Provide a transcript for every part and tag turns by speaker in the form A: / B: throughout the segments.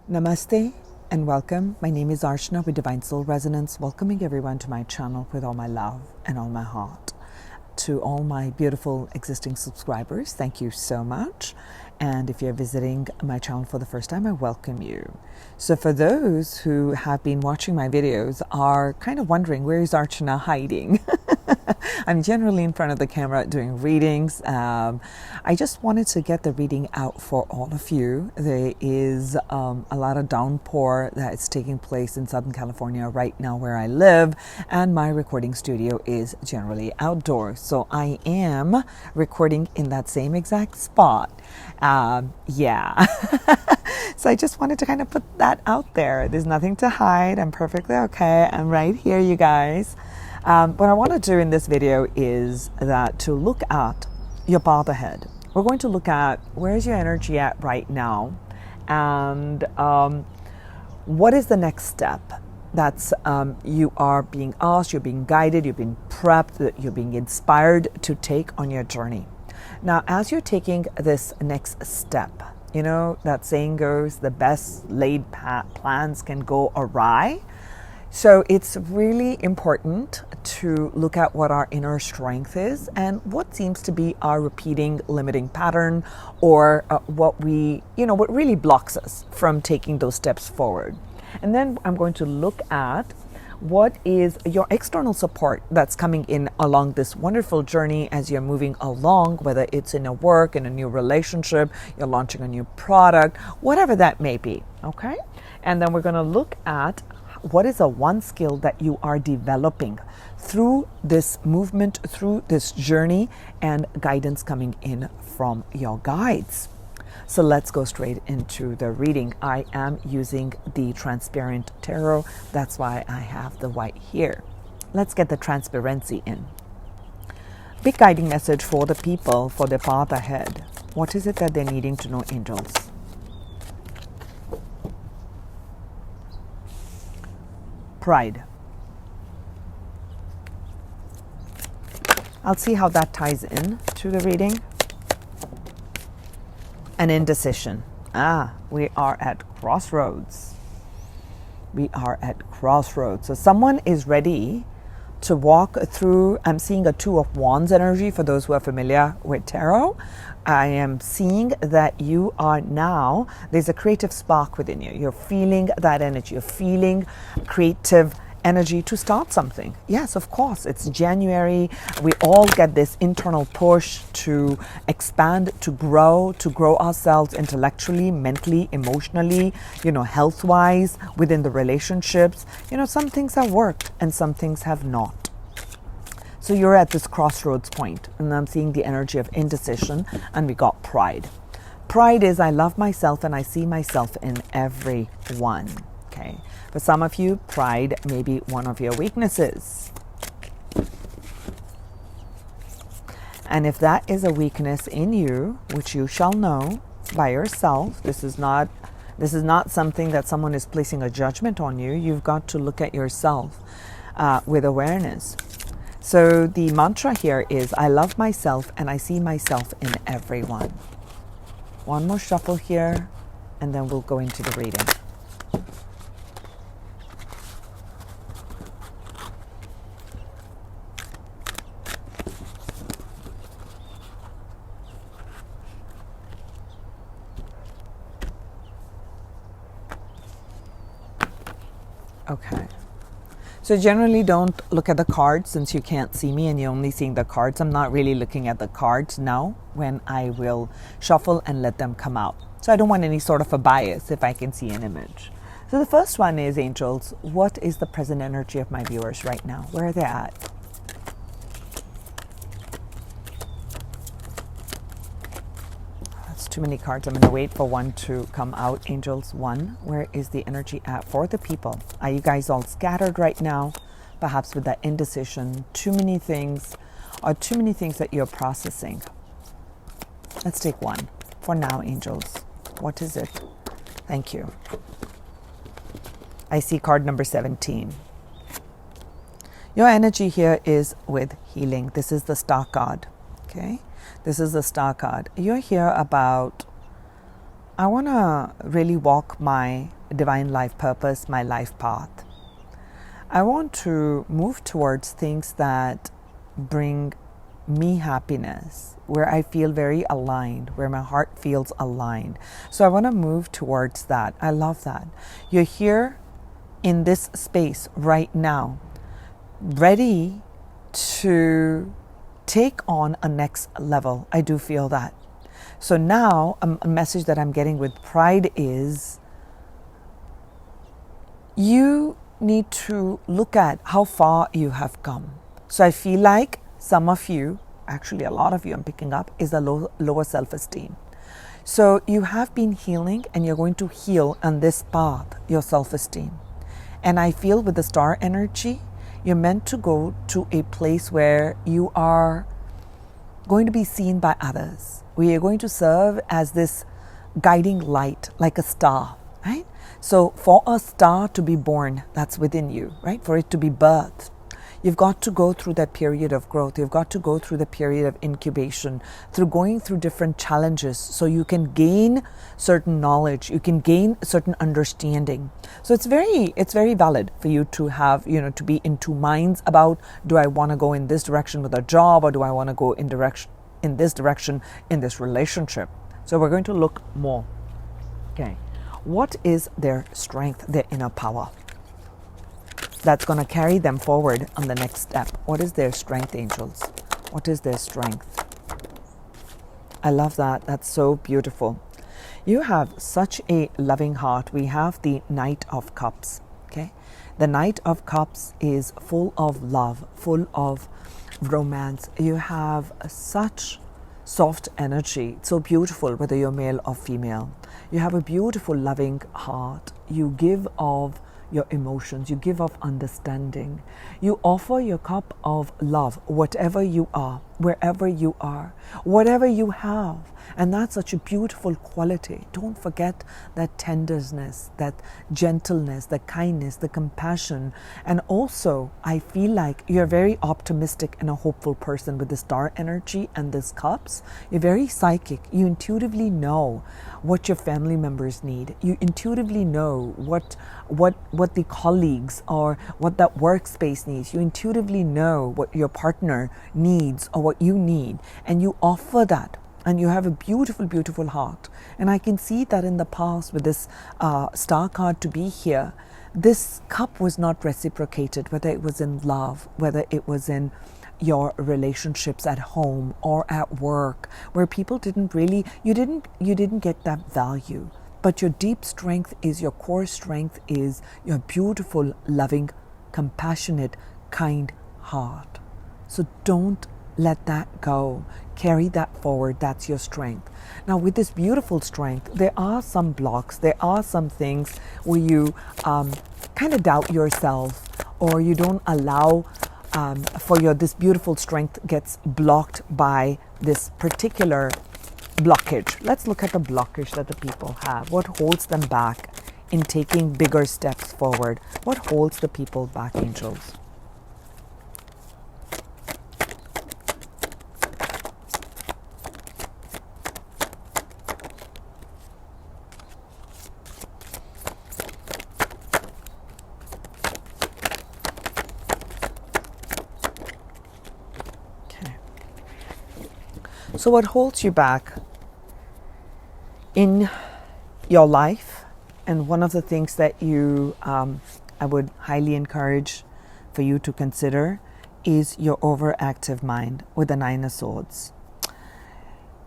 A: Namaste and welcome. My name is Archana with Divine Soul Resonance, welcoming everyone to my channel with all my love and all my heart. To all my beautiful existing subscribers, thank you so much. And if you're visiting my channel for the first time, I welcome you. So for those who have been watching my videos are kind of wondering, where is Archana hiding? I'm generally in front of the camera doing readings. I just wanted to get the reading out for all of you. There is a lot of downpour that is taking place in Southern California right now where I live, and my recording studio is generally outdoors. So I am recording in that same exact spot. So I just wanted to kind of put that out there. There's nothing to hide. I'm perfectly okay. I'm right here, you guys. What I want to do in this video is that to look at your path ahead. We're going to look at where's your energy at right now, and what is the next step that's you are being asked, you're being guided, you're being prepped, you're being inspired to take on your journey. Now, as you're taking this next step, you know, that saying goes, the best laid plans can go awry. So it's really important to look at what our inner strength is and what seems to be our repeating limiting pattern, or what really blocks us from taking those steps forward. And then I'm going to look at what is your external support that's coming in along this wonderful journey as you're moving along, whether it's in a work, in a new relationship, you're launching a new product, whatever that may be, okay? And then we're going to look at what is a one skill that you are developing through this movement, through this journey, and guidance coming in from your guides. So let's go straight into the reading. I am using the transparent tarot. That's why I have the white here. Let's get the transparency in. Big guiding message for the people, for the path ahead. What is it that they're needing to know, angels? Pride. I'll see how that ties in to the reading. An indecision. We are at crossroads. We are at crossroads. So someone is ready to walk through. I'm seeing a Two of Wands energy for those who are familiar with tarot. I am seeing that you are now, there's a creative spark within you. You're feeling that energy. You're feeling creative energy to start something. Yes, of course, it's January. We all get this internal push to expand, to grow ourselves intellectually, mentally, emotionally, health-wise, within the relationships. Some things have worked and some things have not. So you're at this crossroads point, and I'm seeing the energy of indecision, and we got pride. Pride is I love myself and I see myself in everyone. Okay. For some of you, pride may be one of your weaknesses. And if that is a weakness in you, which you shall know by yourself, this is not something that someone is placing a judgment on you. You've got to look at yourself with awareness. So the mantra here is, I love myself and I see myself in everyone. One more shuffle here, and then we'll go into the reading. Okay. So generally don't look at the cards, since you can't see me and you're only seeing the cards. I'm not really looking at the cards now when I will shuffle and let them come out. So I don't want any sort of a bias if I can see an image. So the first one is, angels, what is the present energy of my viewers right now? Where are they at? Too many cards. I'm going to wait for one to come out. Angels, one, where is the energy at for the people? Are you guys all scattered right now? Perhaps with that indecision, too many things, or too many things that you're processing. Let's take one for now, angels. What is it? Thank you. I see card number 17. Your energy here is with healing. This is the Star card. Okay. This is the Star card. You're here about I want to really walk my divine life purpose, my life path. I want to move towards things that bring me happiness, where I feel very aligned, where my heart feels aligned. So I want to move towards that. I love that. You're here in this space right now, ready to take on a next level. I do feel that. So now a message that I'm getting with pride is you need to look at how far you have come. So I feel like some of you, actually a lot of you I'm picking up, is a lower self-esteem. So you have been healing and you're going to heal on this path, your self-esteem. And I feel with the star energy, you're meant to go to a place where you are going to be seen by others, where you're going to serve as this guiding light, like a star, right? So for a star to be born, that's within you, right? For it to be birthed, you've got to go through that period of growth. You've got to go through the period of incubation, through going through different challenges so you can gain certain knowledge, you can gain certain understanding. So it's very valid for you to have, to be in two minds about, do I want to go in this direction with a job, or do I want to go in this direction in this relationship? So we're going to look more. Okay. What is their strength, their inner power that's going to carry them forward on the next step? What is their strength, angels? What is their strength? I love that. That's so beautiful. You have such a loving heart. We have the Knight of Cups. Okay, the Knight of Cups is full of love, full of romance. You have such soft energy. It's so beautiful, whether you're male or female. You have a beautiful, loving heart. You give of your emotions. You give of understanding. You offer your cup of love, whatever you are, wherever you are, whatever you have. And that's such a beautiful quality. Don't forget that tenderness, that gentleness, the kindness, the compassion. And also, I feel like you're a very optimistic and a hopeful person with the star energy and this cups. You're very psychic. You intuitively know what your family members need. You intuitively know what the colleagues or what that workspace needs. You intuitively know what your partner needs or what you need. And you offer that. And you have a beautiful, beautiful heart. And I can see that in the past with this star card to be here, this cup was not reciprocated, whether it was in love, whether it was in your relationships at home or at work, where people didn't really, you didn't get that value. But your deep strength is, your core strength is your beautiful, loving, compassionate, kind heart. So don't let that go. Carry that forward. That's your strength. Now, with this beautiful strength, there are some blocks. There are some things where you kind of doubt yourself, or you don't allow this beautiful strength gets blocked by this particular blockage. Let's look at the blockage that the people have. What holds them back in taking bigger steps forward? What holds the people back, angels? So what holds you back in your life, and one of the things that I would highly encourage for you to consider, is your overactive mind with the Nine of Swords.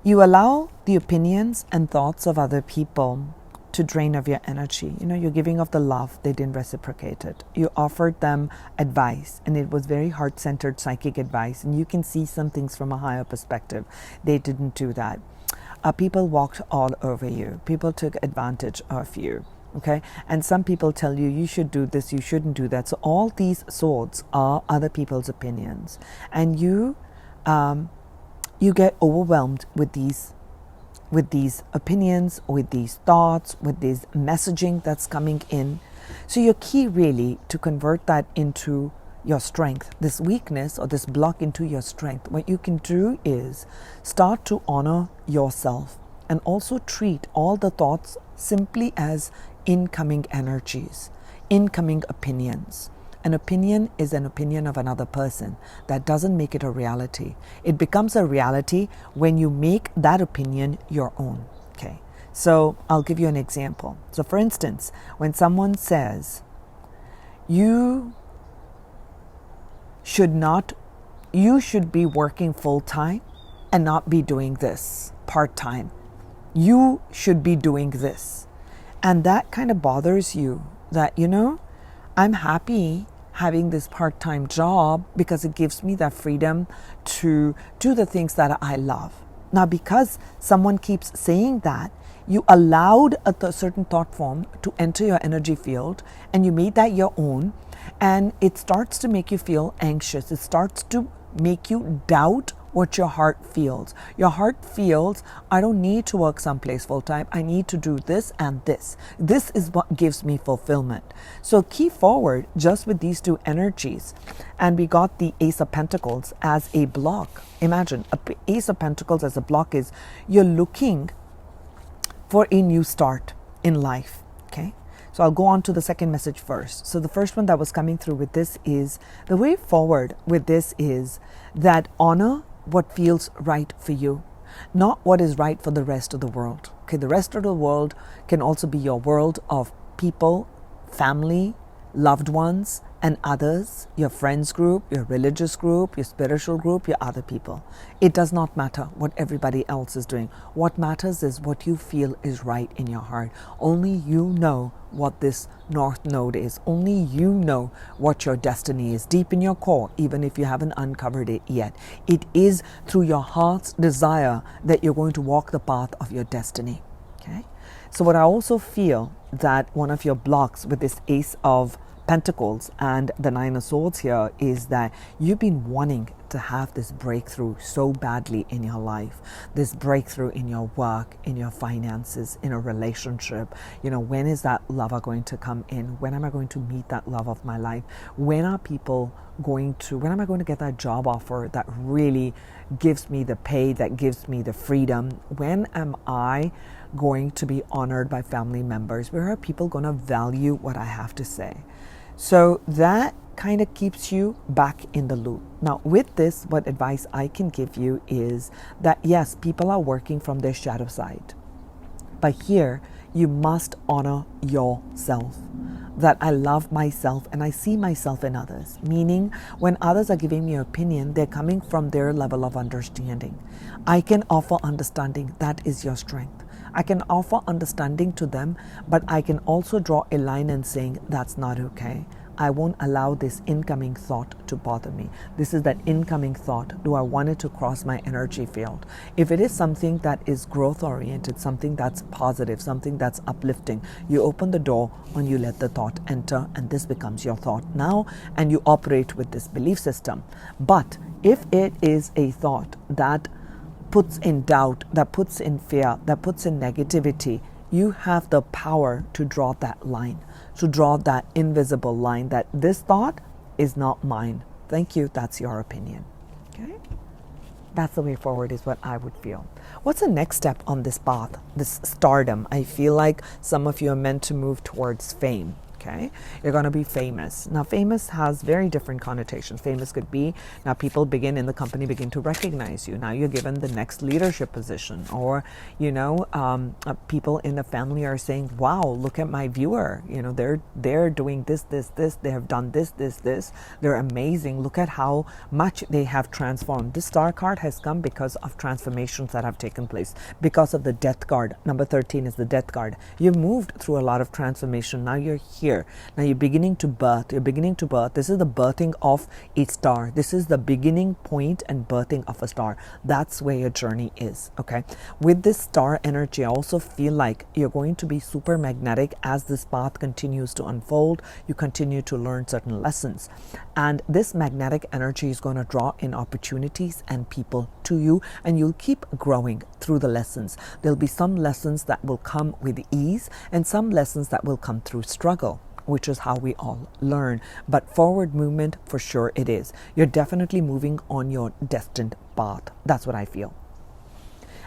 A: You allow the opinions and thoughts of other people to drain of your energy. You're giving of the love, they didn't reciprocate it. You offered them advice, and it was very heart-centered psychic advice, and you can see some things from a higher perspective. They didn't do that. People walked all over you. People took advantage of you. Okay, and some people tell you, you should do this, you shouldn't do that. So all these swords are other people's opinions, and you get overwhelmed with these opinions, with these thoughts, with this messaging that's coming in. So your key really to convert that into your strength, this weakness or this block into your strength. What you can do is start to honor yourself and also treat all the thoughts simply as incoming energies, incoming opinions. An opinion is an opinion of another person. That doesn't make it a reality. It becomes a reality when you make that opinion your own. Okay. So I'll give you an example. So for instance, when someone says, you should be working full time and not be doing this part time. You should be doing this. And that kind of bothers you that, I'm happy having this part-time job because it gives me that freedom to do the things that I love. Now, because someone keeps saying that, you allowed a certain thought form to enter your energy field and you made that your own, and it starts to make you feel anxious. It starts to make you doubt what your heart feels. Your heart feels, I don't need to work someplace full time. I need to do this and this. This is what gives me fulfillment. So key forward just with these two energies. And we got the Ace of Pentacles as a block. Imagine, Ace of Pentacles as a block is you're looking for a new start in life. Okay. So I'll go on to the second message first. So the first one that was coming through with this is, the way forward with this is that honor what feels right for you, not what is right for the rest of the world. Okay, the rest of the world can also be your world of people, family, loved ones, and others, your friends group, your religious group, your spiritual group, your other people. It does not matter what everybody else is doing. What matters is what you feel is right in your heart. Only you know what this North Node is. Only you know what your destiny is deep in your core, even if you haven't uncovered it yet. It is through your heart's desire that you're going to walk the path of your destiny. Okay? So what I also feel that one of your blocks with this Ace of Pentacles and the Nine of Swords here is that you've been wanting to have this breakthrough so badly in your life, this breakthrough in your work, in your finances, in a relationship. When is that lover going to come in? When am I going to meet that love of my life? When am I going to get that job offer that really gives me the pay, that gives me the freedom? When am I going to be honored by family members? Where are people going to value what I have to say? So that kind of keeps you back in the loop. Now, with this, what advice I can give you is that yes, people are working from their shadow side. But here, you must honor yourself. That I love myself and I see myself in others. Meaning, when others are giving me an opinion, they're coming from their level of understanding. I can offer understanding. That is your strength. I can offer understanding to them, but I can also draw a line and saying, that's not okay. I won't allow this incoming thought to bother me. This is that incoming thought. Do I want it to cross my energy field? If it is something that is growth oriented, something that's positive, something that's uplifting, you open the door and you let the thought enter, and this becomes your thought now, and you operate with this belief system. But if it is a thought that puts in doubt, that puts in fear, that puts in negativity, you have the power to draw that line, to draw that invisible line that this thought is not mine. Thank you, that's your opinion. Okay? That's the way forward is what I would feel. What's the next step on this path, this stardom? I feel like some of you are meant to move towards fame. Okay, you're going to be famous. Now, famous has very different connotations. Famous could be now people in the company begin to recognize you. Now you're given the next leadership position, or people in the family are saying, "Wow, look at my viewer. They're doing this. They have done this. They're amazing. Look at how much they have transformed." This star card has come because of transformations that have taken place, because of the death card. Number 13 is the death card. You've moved through a lot of transformation. Now you're here. Now you're beginning to birth. This is the birthing of a star. This is the beginning point and birthing of a star. That's where your journey is. Okay. With this star energy, I also feel like you're going to be super magnetic as this path continues to unfold. You continue to learn certain lessons. And this magnetic energy is going to draw in opportunities and people to you, and you'll keep growing through the lessons. There'll be some lessons that will come with ease and some lessons that will come through struggle, which is how we all learn. But forward movement, for sure it is. You're definitely moving on your destined path. That's what I feel.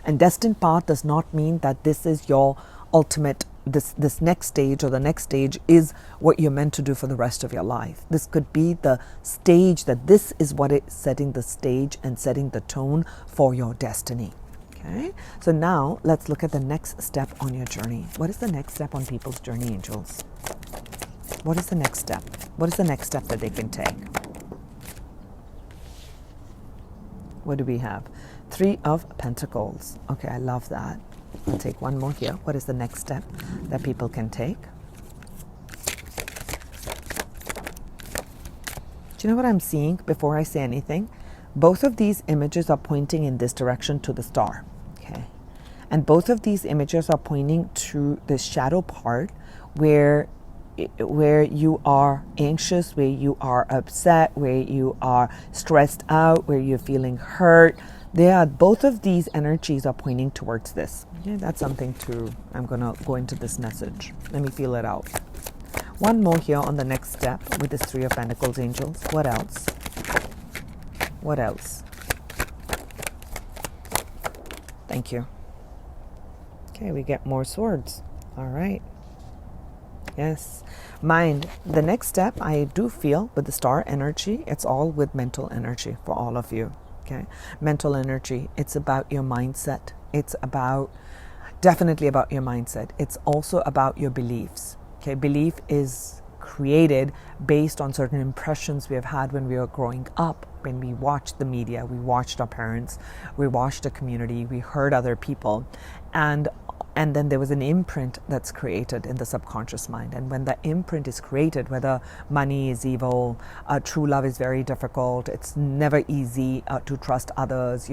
A: And destined path does not mean that this is your ultimate, this next stage, or the next stage is what you're meant to do for the rest of your life. This could be the stage, that this is what it's setting the stage and setting the tone for your destiny. Okay, so now let's look at the next step on your journey. What is the next step on people's journey, angels? What is the next step? What is the next step that they can take? What do we have? 3 of Pentacles. Okay, I love that. I'll take one more here. What is the next step that people can take? Do you know what I'm seeing before I say anything? Both of these images are pointing in this direction to the star. Okay. And both of these images are pointing to the shadow part where you are anxious, where you are upset, where you are stressed out, where you're feeling hurt. Both of these energies are pointing towards this. Okay, that's something I'm going to go into this message. Let me feel it out. One more here on the next step with this 3 of Pentacles, angels. What else? What else? Thank you. Okay, we get more swords. All right. Yes. Mind, the next step I do feel with the star energy, it's all with mental energy for all of you. Okay. Mental energy. It's about your mindset. It's definitely about your mindset. It's also about your beliefs. Okay. Belief is created based on certain impressions we have had when we were growing up, when we watched the media, we watched our parents, we watched a community, we heard other people, and then there was an imprint that's created in the subconscious mind. And when that imprint is created, whether money is evil, true love is very difficult, it's never easy to trust others,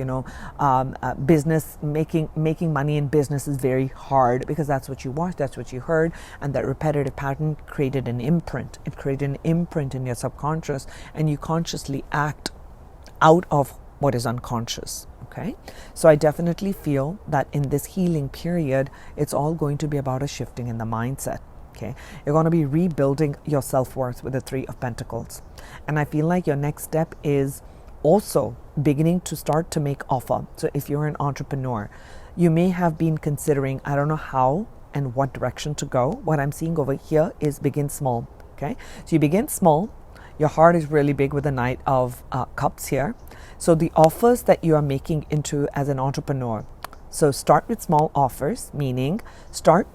A: business, making money in business is very hard, because that's what you watched, that's what you heard, and that repetitive pattern created an imprint. It created an imprint in your subconscious, and you consciously act out of what is unconscious. Okay, so I definitely feel that in this healing period, it's all going to be about a shifting in the mindset. Okay, you're going to be rebuilding your self-worth with the 3 of Pentacles. And I feel like your next step is also beginning to start to make offer. So if you're an entrepreneur, you may have been considering, I don't know how and what direction to go. What I'm seeing over here is begin small. Okay, so you begin small. Your heart is really big with the Knight of Cups here. So the offers that you are making into as an entrepreneur. So start with small offers, meaning start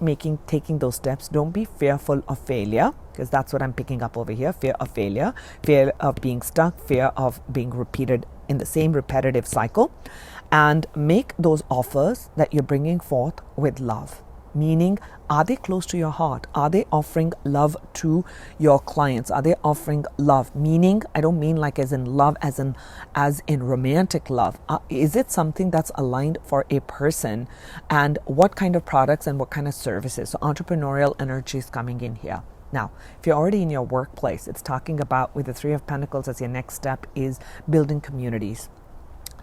A: taking those steps. Don't be fearful of failure, because that's what I'm picking up over here. Fear of failure, fear of being stuck, fear of being repeated in the same repetitive cycle. And make those offers that you're bringing forth with love. Meaning, are they close to your heart? Are they offering love to your clients? Are they offering love? Meaning, I don't mean like as in love, as in romantic love. Is it something that's aligned for a person? And what kind of products and what kind of services? So entrepreneurial energy is coming in here. Now, if you're already in your workplace, it's talking about, with the 3 of Pentacles as your next step, is building communities.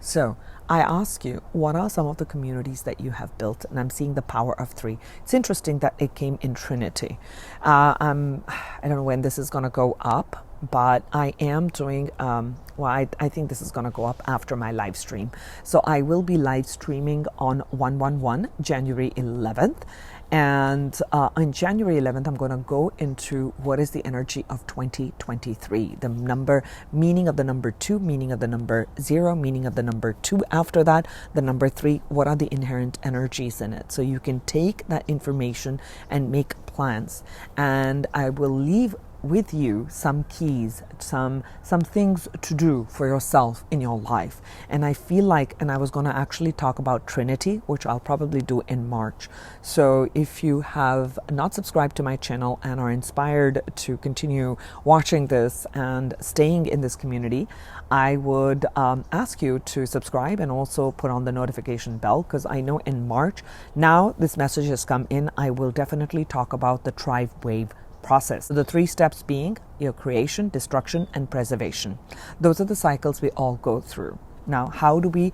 A: So I ask you, what are some of the communities that you have built? And I'm seeing the power of 3. It's interesting that it came in Trinity. I don't know when this is going to go up, but I am doing, I think this is going to go up after my live stream. So I will be live streaming on 1/1/1, January 11th. And on January 11th, I'm going to go into what is the energy of 2023. The number, meaning of the number 2, meaning of the number 0, meaning of the number 2 after that, the number 3, what are the inherent energies in it? So you can take that information and make plans. And I will leave with you some keys, some things to do for yourself in your life. And I feel like, and I was going to actually talk about Trinity, which I'll probably do in March. So if you have not subscribed to my channel and are inspired to continue watching this and staying in this community, I would ask you to subscribe and also put on the notification bell, because I know in March, now this message has come in, I will definitely talk about the Tribe Wave process. So the 3 steps being your creation, destruction, and preservation. Those are the cycles we all go through. Now, how do we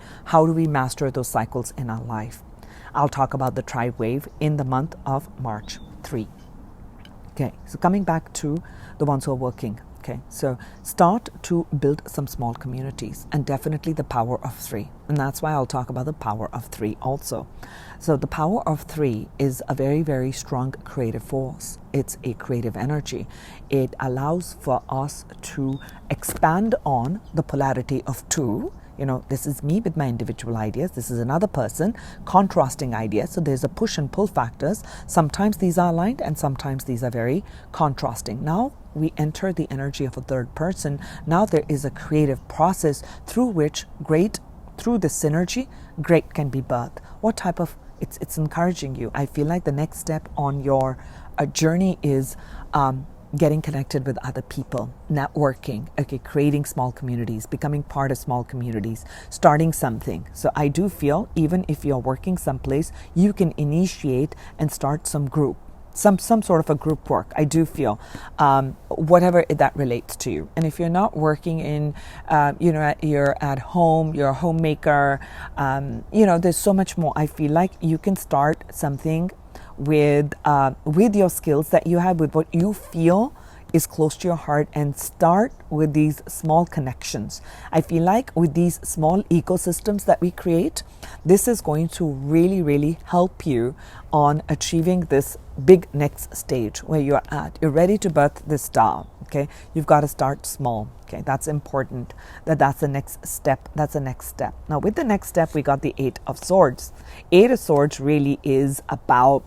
A: master those cycles in our life? I'll talk about the Tribe Wave in the month of March 3. Okay, so coming back to the ones who are working. Okay, so start to build some small communities, and definitely the power of three. And that's why I'll talk about the power of three also. So the power of three is a very, very strong creative force. It's a creative energy. It allows for us to expand on the polarity of two. You know, this is me with my individual ideas. This is another person contrasting ideas. So there's a push and pull factors. Sometimes these are aligned and sometimes these are very contrasting. Now we enter the energy of a third person. Now there is a creative process through which through the synergy, great can be birthed. What type of, it's encouraging you. I feel like the next step on your journey is getting connected with other people, networking, okay, creating small communities, becoming part of small communities, starting something. So I do feel even if you're working someplace, you can initiate and start some group, some sort of a group work. I do feel whatever that relates to you. And if you're not working in, you're at home, you're a homemaker, there's so much more. I feel like you can start something with your skills that you have, with what you feel is close to your heart, and start with these small connections. I feel like with these small ecosystems that we create, this is going to really, really help you on achieving this big next stage where you're at. You're ready to birth this star. Okay, you've got to start small. Okay, that's important. That's the next step. That's the next step. Now, with the next step, we got the Eight of Swords. Eight of Swords really is about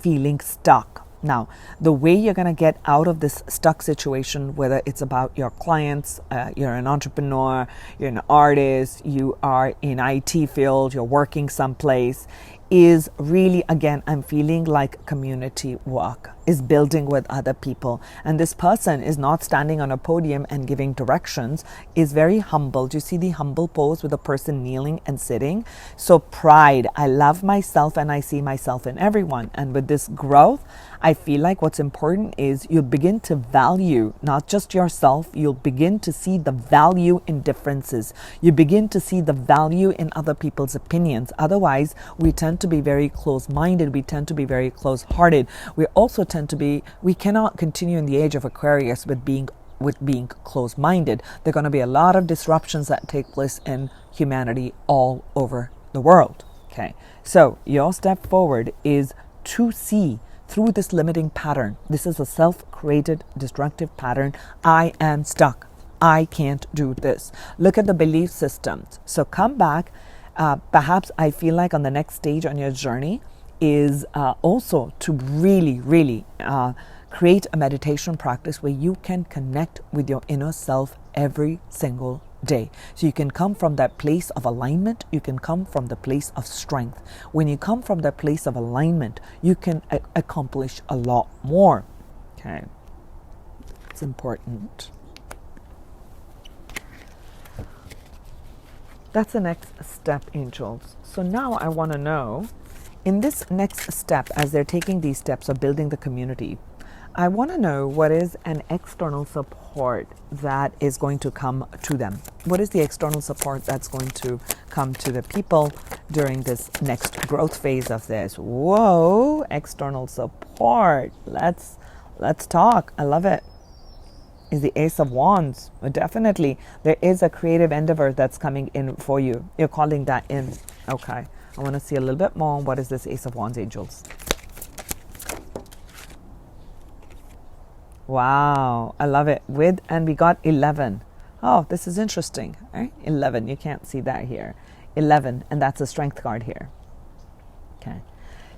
A: feeling stuck. Now, the way you're going to get out of this stuck situation, whether it's about your clients, you're an entrepreneur, you're an artist, you are in IT field, you're working someplace, is really, again, I'm feeling like community work, is building with other people. And this person is not standing on a podium and giving directions, is very humble. Do you see the humble pose with a person kneeling and sitting? So pride, I love myself and I see myself in everyone. And with this growth, I feel like what's important is you'll begin to value not just yourself, you'll begin to see the value in differences. You begin to see the value in other people's opinions. Otherwise, we tend to be very close-minded. We tend to be very close-hearted. We also tend to be, we cannot continue in the age of Aquarius with being close-minded. There are going to be a lot of disruptions that take place in humanity all over the world. Okay, so your step forward is to see through this limiting pattern. This is a self-created destructive pattern. I am stuck. I can't do this. Look at the belief systems. So come back. Perhaps I feel like on the next stage on your journey is also to really, really create a meditation practice where you can connect with your inner self every single day. So you can come from that place of alignment. You can come from the place of strength. When you come from that place of alignment, you can accomplish a lot more. Okay, it's important. That's the next step, angels. So now I want to know, in this next step, as they're taking these steps of building the community, I want to know what is an external support that is going to come to them. What is the external support that's going to come to the people during this next growth phase of this? Whoa, external support. Let's talk. I love it. Is the Ace of Wands. Definitely, there is a creative endeavor that's coming in for you. You're calling that in. Okay, I want to see a little bit more. What is this Ace of Wands, angels? Wow, I love it. And we got 11. Oh, this is interesting. Right? 11, you can't see that here. 11, and that's a strength card here. Okay.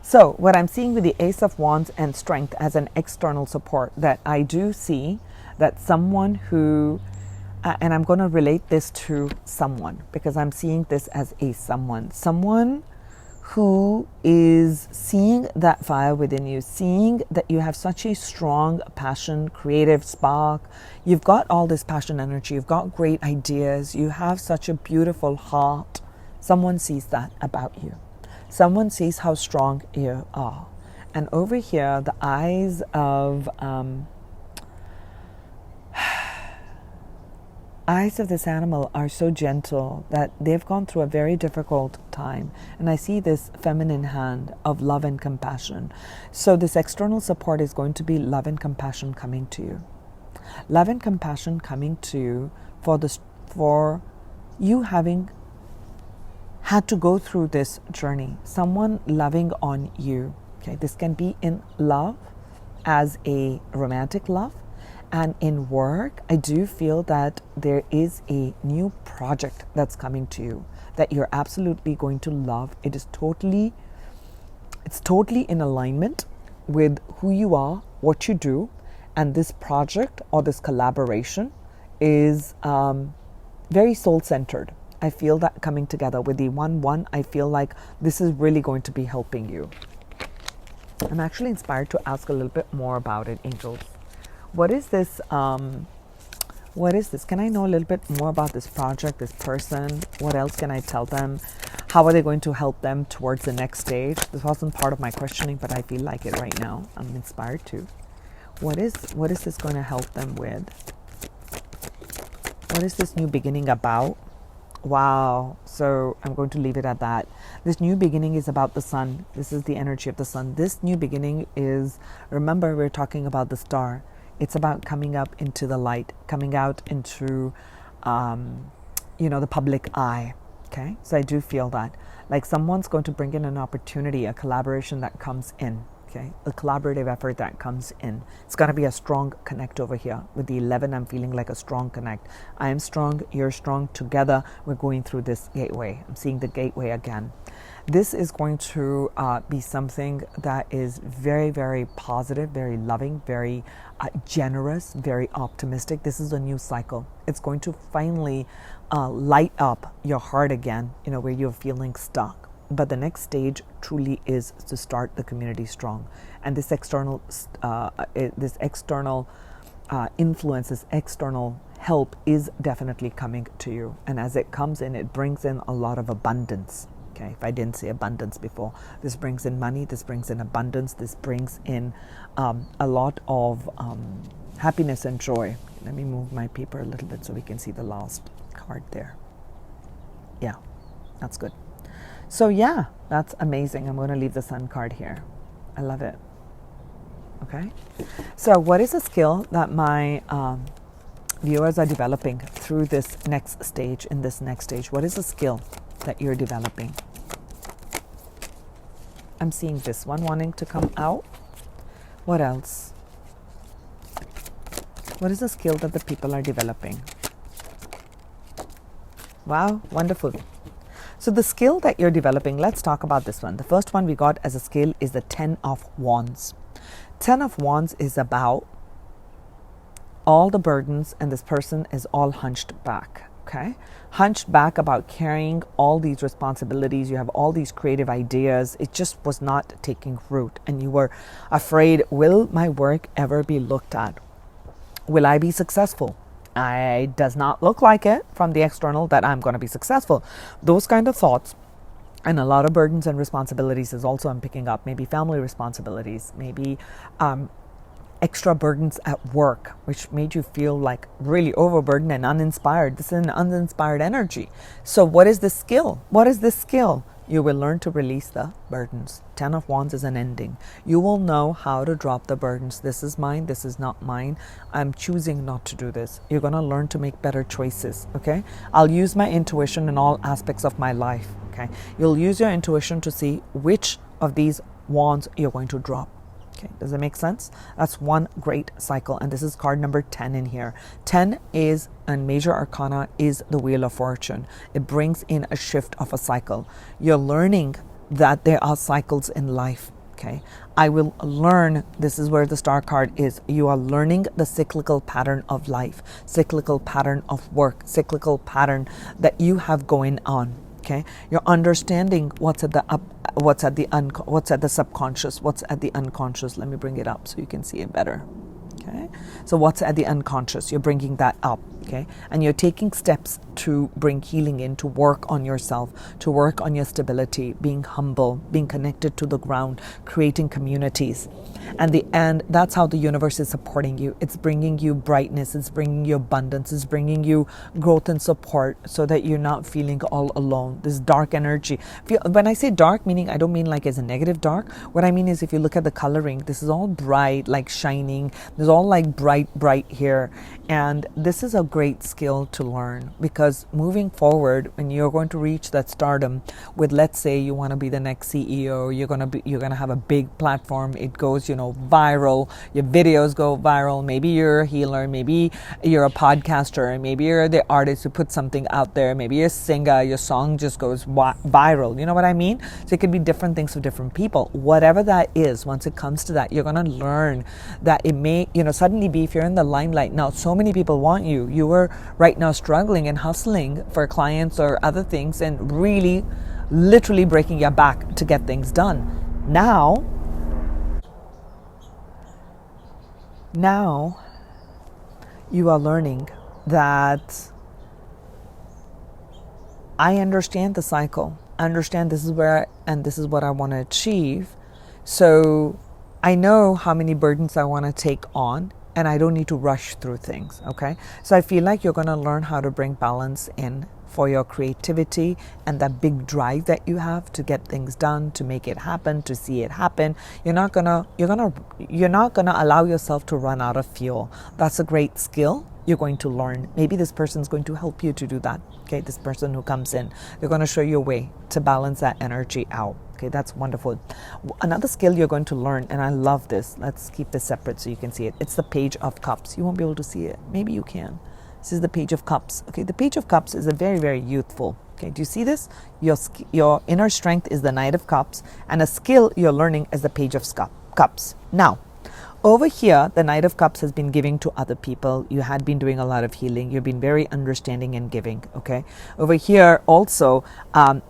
A: So what I'm seeing with the Ace of Wands and strength as an external support, that I do see that someone who, and I'm going to relate this to someone because I'm seeing this as a someone who is seeing that fire within you, seeing that you have such a strong passion, creative spark. You've got all this passion energy. You've got great ideas. You have such a beautiful heart. Someone sees that about you. Someone sees how strong you are. And over here, the eyes of this animal are so gentle that they've gone through a very difficult time. And I see this feminine hand of love and compassion. So this external support is going to be love and compassion coming to you. Love and compassion coming to you for you having had to go through this journey. Someone loving on you. Okay, this can be in love as a romantic love, and in work, I do feel that there is a new project that's coming to you that you're absolutely going to love. It's totally in alignment with who you are, what you do, and this project or this collaboration is very soul-centered. I feel that coming together with the 1-1, I feel like this is really going to be helping you. I'm actually inspired to ask a little bit more about it, angels. What is this? What is this? Can I know a little bit more about this project, this person? What else can I tell them? How are they going to help them towards the next stage? This wasn't part of my questioning, but I feel like it right now. I'm inspired to. What is this going to help them with? What is this new beginning about? Wow. So I'm going to leave it at that. This new beginning is about the sun. This is the energy of the sun. This new beginning is, remember, we're talking about the star. It's about coming up into the light, coming out into, the public eye. Okay. So I do feel that like someone's going to bring in an opportunity, a collaboration that comes in. Okay, a collaborative effort that comes in. It's going to be a strong connect over here. With the 11, I'm feeling like a strong connect. I am strong, you're strong. Together, we're going through this gateway. I'm seeing the gateway again. This is going to be something that is very, very positive, very loving, very generous, very optimistic. This is a new cycle. It's going to finally light up your heart again, where you're feeling stuck. But the next stage truly is to start the community strong. And this external influence, this external help is definitely coming to you. And as it comes in, it brings in a lot of abundance. Okay, if I didn't say abundance before, this brings in money, this brings in abundance, this brings in a lot of happiness and joy. Let me move my paper a little bit so we can see the last card there. Yeah, that's good. So yeah, that's amazing. I'm going to leave the sun card here. I love it. Okay. So what is a skill that my viewers are developing through this next stage, in this next stage? What is a skill that you're developing? I'm seeing this one wanting to come out. What else? What is a skill that the people are developing? Wow, wonderful. So the skill that you're developing, let's talk about this one. The first one we got as a skill is the 10 of Wands. 10 of Wands is about all the burdens, and this person is all hunched back, okay? Hunched back about carrying all these responsibilities. You have all these creative ideas. It just was not taking root, and you were afraid, will my work ever be looked at? Will I be successful? It does not look like it from the external that I'm going to be successful. Those kind of thoughts, and a lot of burdens and responsibilities is also I'm picking up. Maybe family responsibilities, maybe extra burdens at work, which made you feel like really overburdened and uninspired. This is an uninspired energy. So what is this skill? What is this skill? You will learn to release the burdens. 10 of Wands is an ending. You will know how to drop the burdens. This is mine. This is not mine. I'm choosing not to do this. You're going to learn to make better choices. Okay. I'll use my intuition in all aspects of my life. Okay. You'll use your intuition to see which of these wands you're going to drop. Okay, does it make sense? That's one great cycle, and this is card number 10 in here. 10 is, and major arcana is the Wheel of Fortune. It brings in a shift of a cycle. You're learning that there are cycles in life. Okay, I will learn, this is where the star card is. You are learning the cyclical pattern of life, cyclical pattern of work, cyclical pattern that you have going on. Okay, you're understanding what's at the subconscious, what's at the unconscious. Let me bring it up so you can see it better. Okay, so what's at the unconscious? You're bringing that up. Okay, and you're taking steps to bring healing in, to work on yourself, to work on your stability, being humble, being connected to the ground, creating communities. And that's how the universe is supporting you. It's bringing you brightness, it's bringing you abundance, it's bringing you growth and support so that you're not feeling all alone. This dark energy. When I say dark, meaning I don't mean like as a negative dark. What I mean is if you look at the coloring, this is all bright, like shining. There's all like bright here. And this is a great skill to learn, because moving forward, when you're going to reach that stardom with, let's say you want to be the next CEO, you're going to have a big platform. It goes, viral. Your videos go viral. Maybe you're a healer. Maybe you're a podcaster. Maybe you're the artist who puts something out there. Maybe you're a singer. Your song just goes viral. You know what I mean? So it could be different things for different people. Whatever that is, once it comes to that, you're going to learn that it may, suddenly be, if you're in the limelight now, so many people want you. You were right now struggling and hustling for clients or other things and really literally breaking your back to get things done. Now you are learning that I understand the cycle. I understand this is this is what I want to achieve. So I know how many burdens I want to take on, and I don't need to rush through things, okay? So I feel like you're going to learn how to bring balance in for your creativity and that big drive that you have to get things done, to make it happen, to see it happen. You're not gonna allow yourself to run out of fuel. That's a great skill you're going to learn. Maybe this person's going to help you to do that. Okay, this person who comes in, they're going to show you a way to balance that energy out. Okay, that's wonderful. Another skill you're going to learn, and I love this. Let's keep this separate so you can see it. It's the Page of Cups. You won't be able to see it. Maybe you can. This is the Page of Cups. Okay, the Page of Cups is a very, very youthful. Okay, do you see this? Your inner strength is the Knight of Cups, and a skill you're learning is the Page of Cups. Now, over here, the Knight of Cups has been giving to other people. You had been doing a lot of healing. You've been very understanding and giving, okay? Over here, also,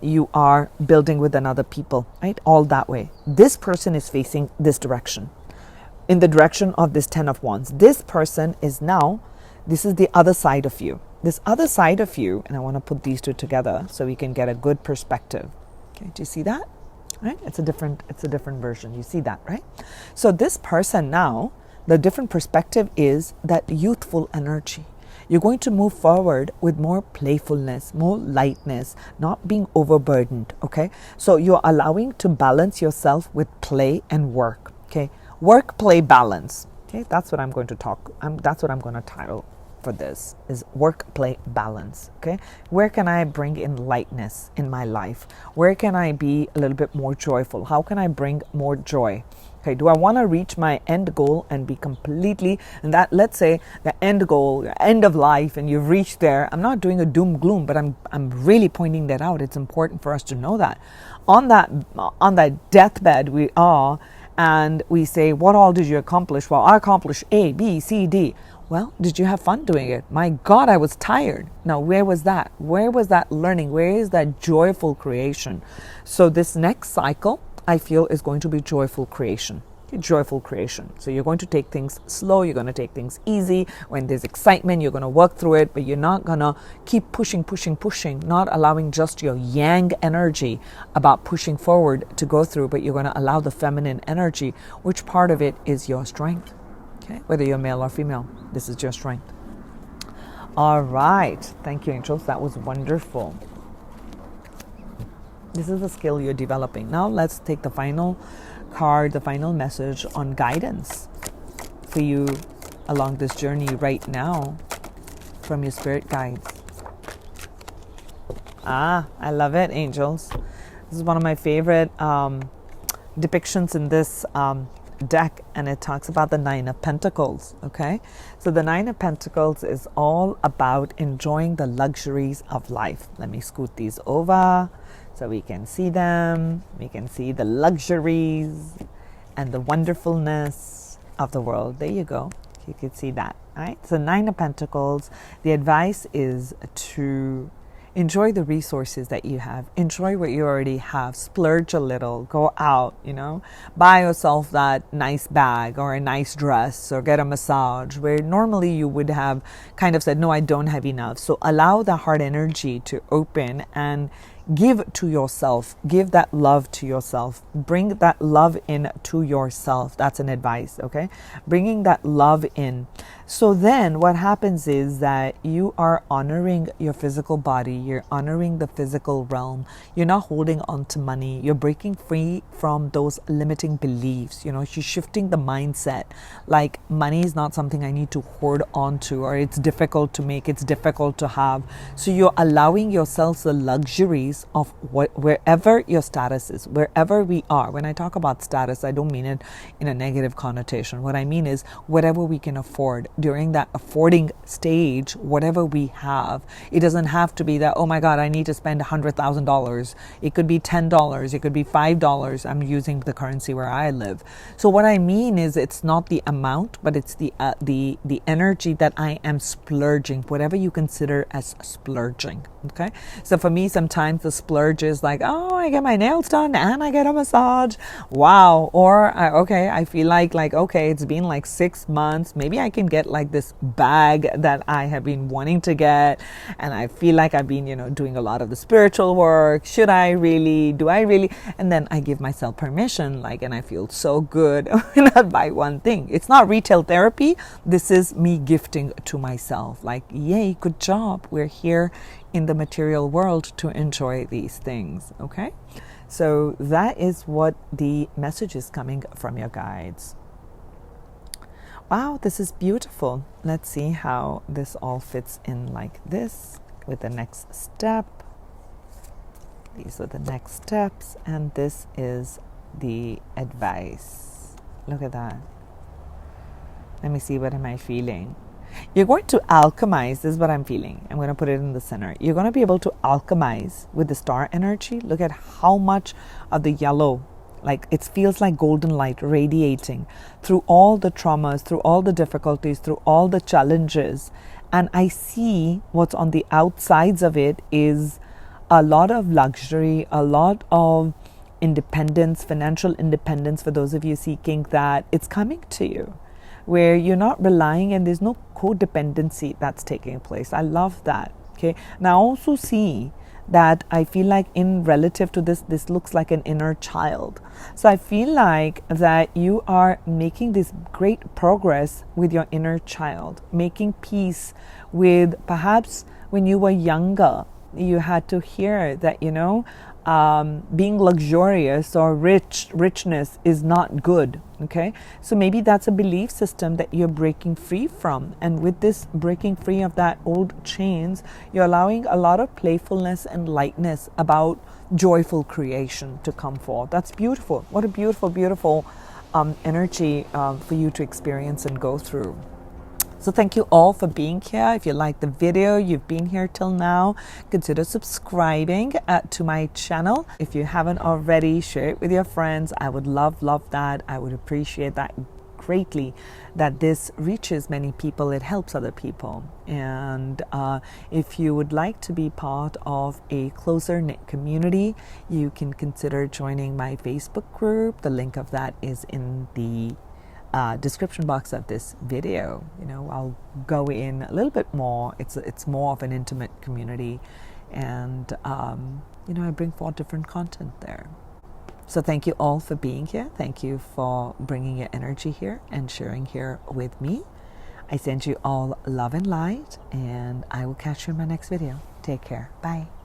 A: you are building with another people, right? All that way. This person is facing this direction, in the direction of this Ten of Wands. This person is now, this is the other side of you. This other side of you, and I want to put these two together so we can get a good perspective. Okay, do you see that? Right? It's a different version. You see that, right? So this person now, the different perspective is that youthful energy. You're going to move forward with more playfulness, more lightness, not being overburdened, okay? So you're allowing to balance yourself with play and work, okay? Work, play, balance, okay? That's what I'm going to that's what I'm going to title for this, is work, play, balance. Okay, where can I bring in lightness in my life? Where can I be a little bit more joyful? How can I bring more joy? Okay, do I want to reach my end goal and be completely, and that, let's say the end goal, the end of life, and you've reached there? I'm not doing a doom gloom, but I'm really pointing that out. It's important for us to know that on that deathbed we are, and we say, what all did you accomplish? Well, I accomplished A, B, C, D. Well, did you have fun doing it? My God, I was tired. Now, where was that? Where was that learning? Where is that joyful creation? So this next cycle, I feel, is going to be joyful creation. Joyful creation. So you're going to take things slow. You're going to take things easy. When there's excitement, you're going to work through it, but you're not going to keep pushing, not allowing just your yang energy about pushing forward to go through, but you're going to allow the feminine energy, which part of it is your strength. Okay, whether you're male or female, this is your strength. All right. Thank you, angels. That was wonderful. This is a skill you're developing. Now let's take the final card, the final message on guidance for you along this journey right now from your spirit guides. I love it, angels. This is one of my favorite depictions in this deck, and it talks about the Nine of Pentacles. Okay, so the Nine of Pentacles is all about enjoying the luxuries of life. Let me scoot these over so we can see them. We can see the luxuries and the wonderfulness of the world. There you go. You can see that, right? So Nine of Pentacles, the advice is to Enjoy the resources that you have. Enjoy what you already have. Splurge a little. Go out, buy yourself that nice bag or a nice dress or get a massage where normally you would have kind of said, no, I don't have enough. So allow the heart energy to open and give to yourself. Give that love to yourself. Bring that love in to yourself. That's an advice, okay? Bringing that love in. So then what happens is that you are honoring your physical body. You're honoring the physical realm. You're not holding on to money. You're breaking free from those limiting beliefs. You're shifting the mindset. Like money is not something I need to hoard on to, or it's difficult to make, it's difficult to have. So you're allowing yourselves the luxuries of wherever your status is, wherever we are. When I talk about status, I don't mean it in a negative connotation. What I mean is whatever we can afford. During that affording stage, whatever we have, it doesn't have to be that, oh my God, I need to spend $100,000. It could be $10. It could be $5. I'm using the currency where I live. So what I mean is it's not the amount, but it's the energy that I am splurging, whatever you consider as splurging. Okay. So for me, sometimes the splurge is like, oh, I get my nails done and I get a massage. Wow. Or, I feel like, okay, it's been like 6 months. Maybe I can get like this bag that I have been wanting to get. And I feel like I've been, doing a lot of the spiritual work. Should I really? Do I really? And then I give myself permission, and I feel so good when I buy one thing. It's not retail therapy. This is me gifting to myself. Yay, good job. We're here in the material world to enjoy these things. Okay. So that is what the message is coming from your guides. Wow, this is beautiful. Let's see how this all fits in like this with the next step. These are the next steps, and this is the advice. Look at that. Let me see, what am I feeling? You're going to alchemize. This is what I'm feeling. I'm going to put it in the center. You're going to be able to alchemize with the star energy. Look at how much of the yellow, it feels like golden light radiating through all the traumas, through all the difficulties, through all the challenges. And I see what's on the outsides of it is a lot of luxury, a lot of independence, financial independence for those of you seeking that. It's coming to you, where you're not relying and there's no codependency that's taking place. I love that. Okay. Now I also see that I feel like in relative to this looks like an inner child. So I feel like that you are making this great progress with your inner child, making peace with perhaps when you were younger, you had to hear that, being luxurious or richness is not good. Okay. So maybe that's a belief system that you're breaking free from. And with this breaking free of that old chains, you're allowing a lot of playfulness and lightness about joyful creation to come forth. That's beautiful. What a beautiful, beautiful energy for you to experience and go through. So thank you all for being here. If you like the video, you've been here till now, consider subscribing to my channel. If you haven't already, share it with your friends. I would love that. I would appreciate that greatly, that this reaches many people. It helps other people. And if you would like to be part of a closer knit community, you can consider joining my Facebook group. The link of that is in the description box of this video. I'll go in a little bit more. It's more of an intimate community, and I bring forth different content there. So thank you all for being here. Thank you for bringing your energy here and sharing here with me. I send you all love and light, and I will catch you in my next video. Take care. Bye.